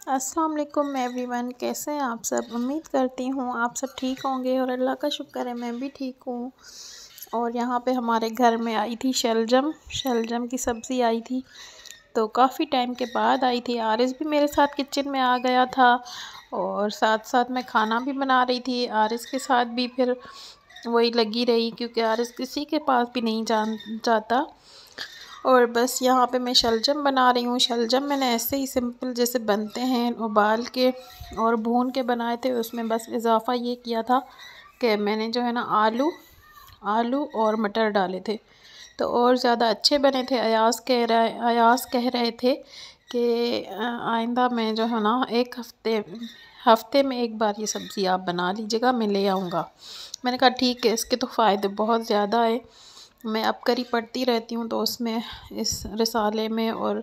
अस्सलाम वालेकुम एवरीवन, कैसे हैं आप सब। उम्मीद करती हूँ आप सब ठीक होंगे और अल्लाह का शुक्र है मैं भी ठीक हूँ। और यहाँ पे हमारे घर में आई थी शलजम की सब्ज़ी आई थी। तो काफ़ी टाइम के बाद आई थी। आरिस भी मेरे साथ किचन में आ गया था और साथ साथ मैं खाना भी बना रही थी। आरिस के साथ भी फिर वही लगी रही क्योंकि आरिस किसी के पास भी नहीं जाता। और बस यहाँ पे मैं शलजम बना रही हूँ। शलजम मैंने ऐसे ही सिंपल जैसे बनते हैं उबाल के और भून के बनाए थे। उसमें बस इजाफ़ा ये किया था कि मैंने जो है ना आलू और मटर डाले थे तो और ज़्यादा अच्छे बने थे। अयाज़ कह रहे थे कि आइंदा मैं जो है ना एक हफ़्ते में एक बार ये सब्ज़ी आप बना लीजिएगा, मैं ले आऊँगा। मैंने कहा ठीक है, इसके तो फ़ायदे बहुत ज़्यादा है। मैं अब करी पढ़ती रहती हूँ तो उसमें इस रिसाले में और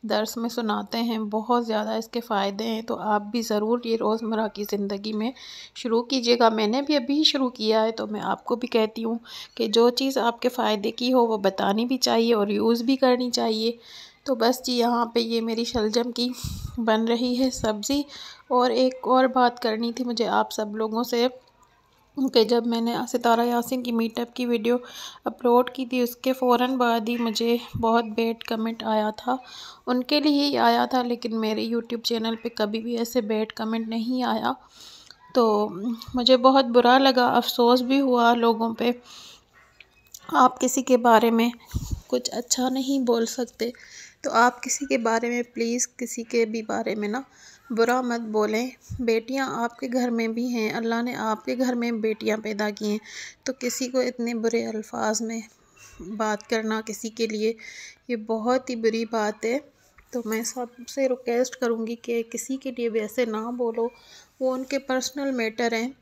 दर्स में सुनाते हैं बहुत ज़्यादा इसके फ़ायदे हैं। तो आप भी ज़रूर ये रोज़मर्रा की ज़िंदगी में शुरू कीजिएगा। मैंने भी अभी शुरू किया है तो मैं आपको भी कहती हूँ कि जो चीज़ आपके फ़ायदे की हो वो बतानी भी चाहिए और यूज़ भी करनी चाहिए। तो बस जी यहाँ पे ये मेरी शलजम की बन रही है सब्ज़ी। और एक और बात करनी थी मुझे आप सब लोगों से कि जब मैंने सितारा यासीन की मीटअप की वीडियो अपलोड की थी उसके फ़ौरन बाद ही मुझे बहुत बैड कमेंट आया था। उनके लिए ही आया था लेकिन मेरे यूट्यूब चैनल पे कभी भी ऐसे बैड कमेंट नहीं आया। तो मुझे बहुत बुरा लगा, अफ़सोस भी हुआ लोगों पे। आप किसी के बारे में कुछ अच्छा नहीं बोल सकते तो आप किसी के बारे में प्लीज़ किसी के भी बारे में ना बुरा मत बोलें। बेटियां आपके घर में भी हैं, अल्लाह ने आपके घर में बेटियां पैदा की हैं तो किसी को इतने बुरे अल्फाज में बात करना किसी के लिए ये बहुत ही बुरी बात है। तो मैं सबसे रिक्वेस्ट करूँगी कि किसी के लिए भी ऐसे ना बोलो, वो उनके पर्सनल मैटर हैं।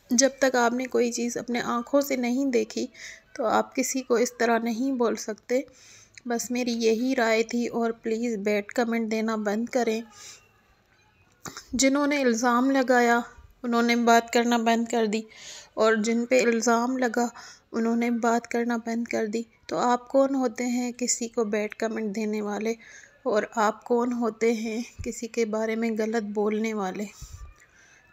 जब तक आपने कोई चीज़ अपने आँखों से नहीं देखी तो आप किसी को इस तरह नहीं बोल सकते। बस मेरी यही राय थी और प्लीज़ बैड कमेंट देना बंद करें। जिन्होंने इल्ज़ाम लगाया उन्होंने बात करना बंद कर दी और जिन पे इल्ज़ाम लगा उन्होंने बात करना बंद कर दी। तो आप कौन होते हैं किसी को बैड कमेंट देने वाले और आप कौन होते हैं किसी के बारे में गलत बोलने वाले।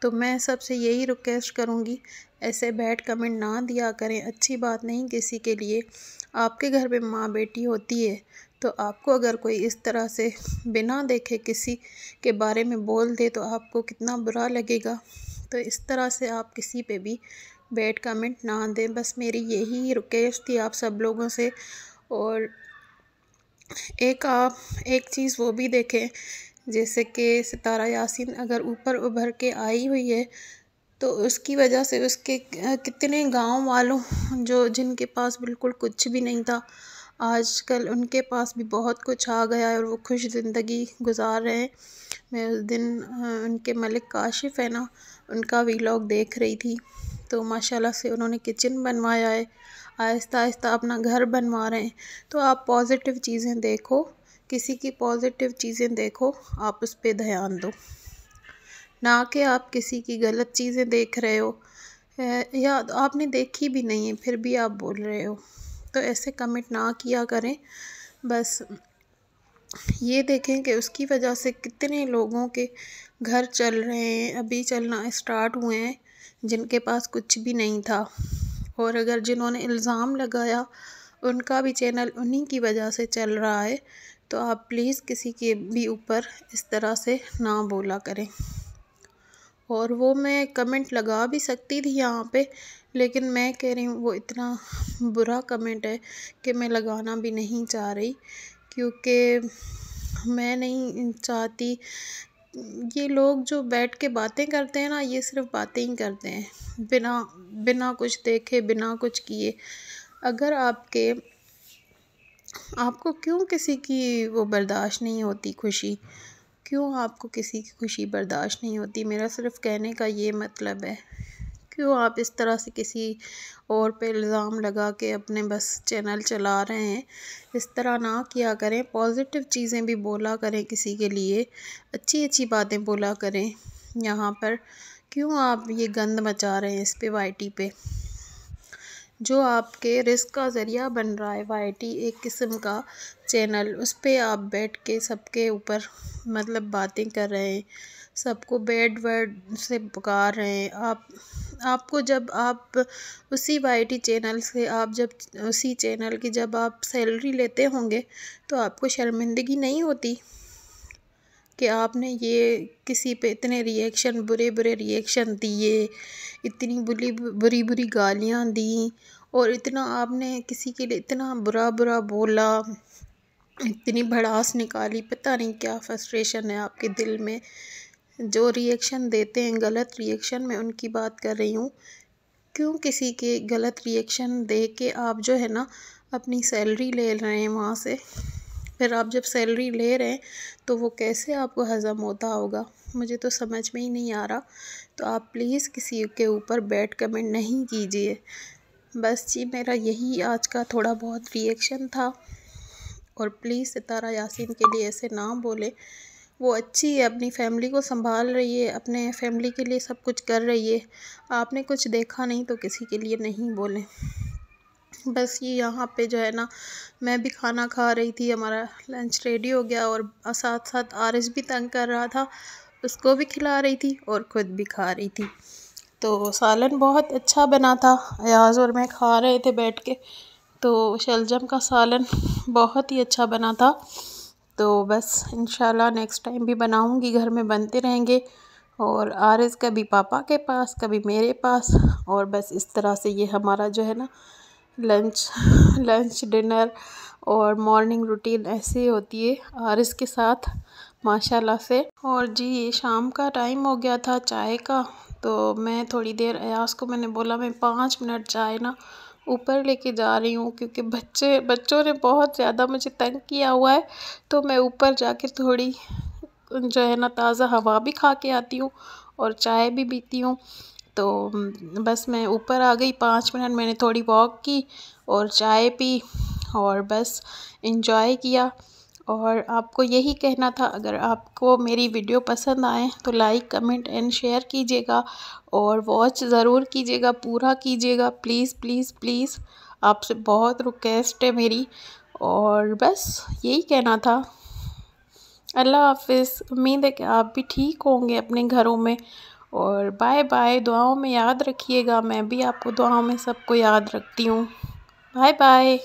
तो मैं सबसे यही रिक्वेस्ट करूँगी ऐसे बैड कमेंट ना दिया करें, अच्छी बात नहीं किसी के लिए। आपके घर में माँ बेटी होती है तो आपको अगर कोई इस तरह से बिना देखे किसी के बारे में बोल दे तो आपको कितना बुरा लगेगा। तो इस तरह से आप किसी पे भी बैड कमेंट ना दें, बस मेरी यही रिक्वेस्ट थी आप सब लोगों से। और एक चीज़ वो भी देखें जैसे कि सितारा यासीन अगर ऊपर उभर के आई हुई है तो उसकी वजह से उसके कितने गांव वालों जिनके पास बिल्कुल कुछ भी नहीं था आजकल उनके पास भी बहुत कुछ आ गया है और वो खुश ज़िंदगी गुजार रहे हैं। मैं उस दिन उनके मलिक काशिफ़ है ना, उनका वीलॉग देख रही थी तो माशाल्लाह से उन्होंने किचन बनवाया है, आहिस्ता आहिस्ता अपना घर बनवा रहे हैं। तो आप पॉजिटिव चीज़ें देखो, किसी की पॉजिटिव चीज़ें देखो, आप उस पर ध्यान दो ना कि आप किसी की गलत चीज़ें देख रहे हो या आपने देखी भी नहीं है फिर भी आप बोल रहे हो। तो ऐसे कमेंट ना किया करें। बस ये देखें कि उसकी वजह से कितने लोगों के घर चल रहे हैं, अभी चलना स्टार्ट हुए हैं जिनके पास कुछ भी नहीं था। और अगर जिन्होंने इल्ज़ाम लगाया उनका भी चैनल उन्हीं की वजह से चल रहा है तो आप प्लीज़ किसी के भी ऊपर इस तरह से ना बोला करें। और वो मैं कमेंट लगा भी सकती थी यहाँ पे लेकिन मैं कह रही हूँ वो इतना बुरा कमेंट है कि मैं लगाना भी नहीं चाह रही क्योंकि मैं नहीं चाहती। ये लोग जो बैठ के बातें करते हैं ना ये सिर्फ बातें ही करते हैं बिना बिना कुछ देखे बिना कुछ किए। अगर आपको क्यों किसी की वो बर्दाश्त नहीं होती खुशी, क्यों आपको किसी की खुशी बर्दाश्त नहीं होती। मेरा सिर्फ कहने का ये मतलब है क्यों आप इस तरह से किसी और पे इल्ज़ाम लगा के अपने बस चैनल चला रहे हैं। इस तरह ना किया करें, पॉजिटिव चीज़ें भी बोला करें, किसी के लिए अच्छी अच्छी बातें बोला करें। यहाँ पर क्यों आप ये गंद मचा रहे हैं इस पे वाईटी पे जो आपके रिस्क का ज़रिया बन रहा है। वाईटी एक किस्म का चैनल, उस पे आप बैठ के सबके ऊपर मतलब बातें कर रहे हैं, सबको बैड वर्ड से पुकार रहे हैं। आपको जब आप उसी वाईटी चैनल से आप जब उसी चैनल की जब आप सैलरी लेते होंगे तो आपको शर्मिंदगी नहीं होती कि आपने ये किसी पे इतने रिएक्शन बुरे बुरे रिएक्शन दिए, इतनी बुरी बुरी गालियाँ दी, और इतना आपने किसी के लिए इतना बुरा बुरा बोला, इतनी भड़ास निकाली। पता नहीं क्या फ्रस्ट्रेशन है आपके दिल में। जो रिएक्शन देते हैं गलत रिएक्शन, मैं उनकी बात कर रही हूँ। क्यों किसी के गलत रिएक्शन दे के आप जो है ना अपनी सैलरी ले रहे हैं वहाँ से, फिर आप जब सैलरी ले रहे हैं तो वो कैसे आपको हज़म होता होगा, मुझे तो समझ में ही नहीं आ रहा। तो आप प्लीज़ किसी के ऊपर बैड कमेंट नहीं कीजिए। बस जी, मेरा यही आज का थोड़ा बहुत रिएक्शन था। और प्लीज़ सितारा यासीन के लिए ऐसे ना बोले, वो अच्छी है, अपनी फैमिली को संभाल रही है, अपने फैमिली के लिए सब कुछ कर रही है। आपने कुछ देखा नहीं तो किसी के लिए नहीं बोलें। बस ये यहाँ पे जो है ना, मैं भी खाना खा रही थी, हमारा लंच रेडी हो गया, और साथ साथ आरिस भी तंग कर रहा था, उसको भी खिला रही थी और ख़ुद भी खा रही थी। तो सालन बहुत अच्छा बना था, अयाज़ और मैं खा रहे थे बैठ के। तो शलजम का सालन बहुत ही अच्छा बना था। तो बस इंशाल्लाह नेक्स्ट टाइम भी बनाऊंगी, घर में बनते रहेंगे। और आरिस कभी पापा के पास, कभी मेरे पास, और बस इस तरह से ये हमारा जो है ना लंच डिनर और मॉर्निंग रूटीन ऐसे ही होती है आरिस के साथ माशाल्लाह से। और जी, ये शाम का टाइम हो गया था चाय का, तो मैं थोड़ी देर अयाज़ को मैंने बोला मैं 5 मिनट चाय ना ऊपर लेके जा रही हूँ, क्योंकि बच्चों ने बहुत ज़्यादा मुझे तंग किया हुआ है। तो मैं ऊपर जाके थोड़ी जो है ना ताज़ा हवा भी खा के आती हूँ और चाय भी पीती हूँ। तो बस मैं ऊपर आ गई, 5 मिनट मैंने थोड़ी वॉक की और चाय पी और बस एंजॉय किया। और आपको यही कहना था, अगर आपको मेरी वीडियो पसंद आए तो लाइक कमेंट एंड शेयर कीजिएगा, और वॉच ज़रूर कीजिएगा, पूरा कीजिएगा, प्लीज़ प्लीज़ प्लीज़, आपसे बहुत रिक्वेस्ट है मेरी। और बस यही कहना था। अल्लाह हाफ़िज़। उम्मीद है कि आप भी ठीक होंगे अपने घरों में। और बाय बाय, दुआओं में याद रखिएगा, मैं भी आपको दुआओं में सबको याद रखती हूँ। Bye bye.